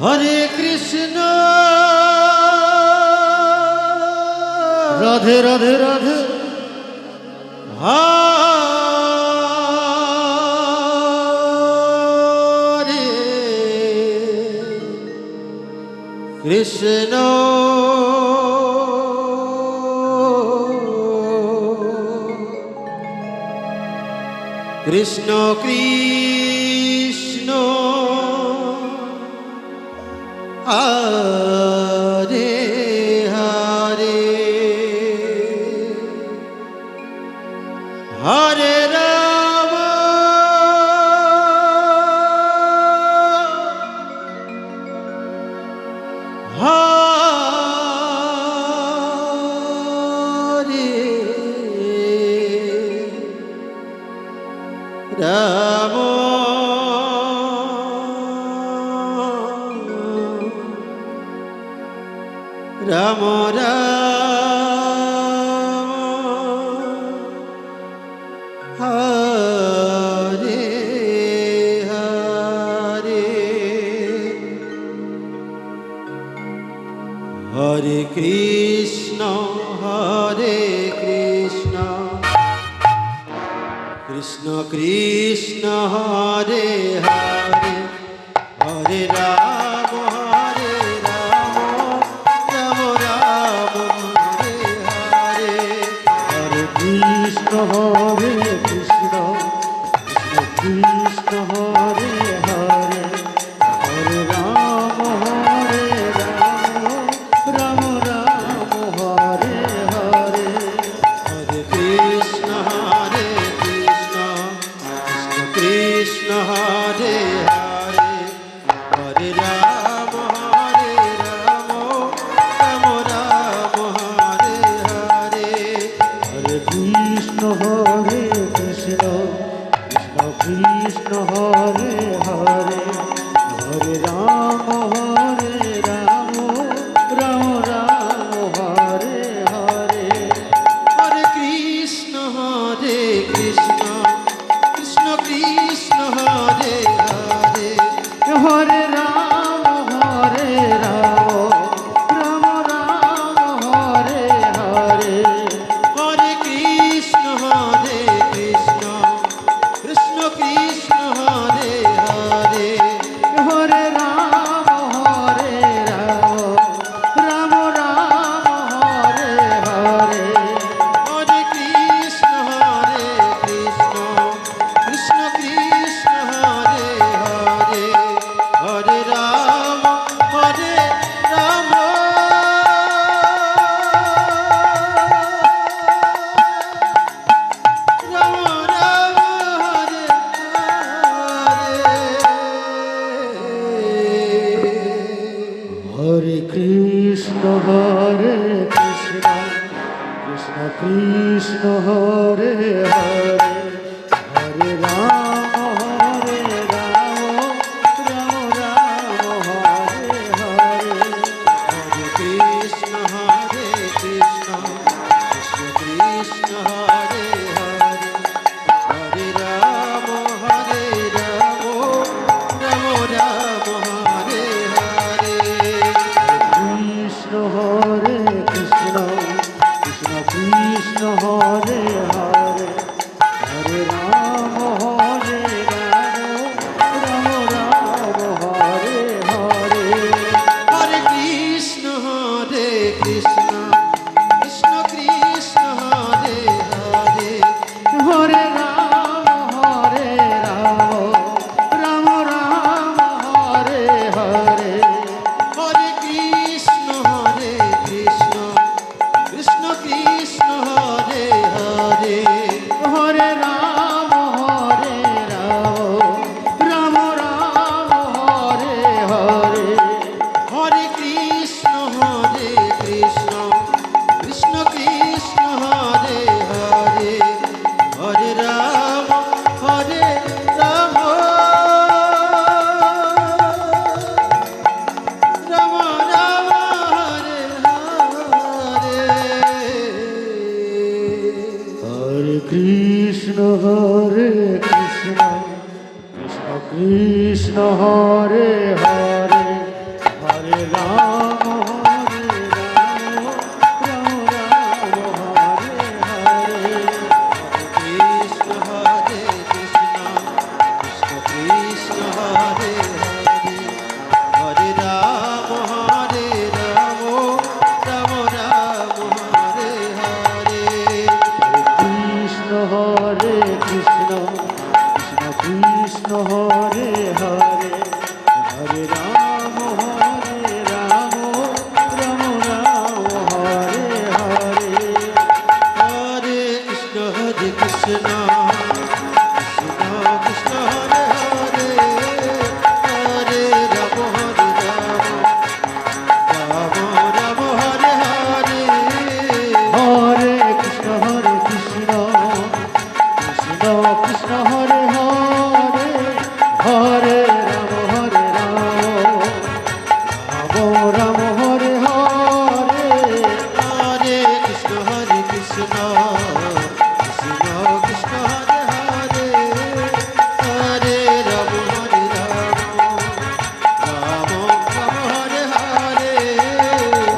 Hare Krishna Radhe Radhe Radhe Hare Krishna Krishna Krishna Hare Hare Hare Ram Hare Ram Ram Ram Hare Hare Hare Krishna Krishna Krishna Hare Hare Hare Ram Ram Ram Hare Hare Hare Krishna Krishna Krishna Hare Hare Hare Ram Ram Ram Hare Hare Hare Krishna Krishna Hare Hare Hare Ram Ram Ram Hare Hare Hare Krishna Krishna Krishna Hare Hare Hare Ram Ram Ram Hare Hare Hare Krishna Krishna Krishna Krishna Hare Hare Hare Ram Ram Ram Hare Hare Hare Krishna Krishna Krishna Krishna Hare Hare Hare Ram Ram Ram Hare Hare Hare Krishna Krishna Krishna Krishna Hare Hare Hare Ram Ram Ram Hare Hare Hare Krishna Krishna Krishna Krishna Hare Hare Hare Ram Ram Ram Hare Hare Hare Krishna Krishna Krishna Krishna Hare Hare Hare Ram Ram Ram Hare Hare Krishna Krishna Krishna Krishna Hare Hare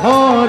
Hare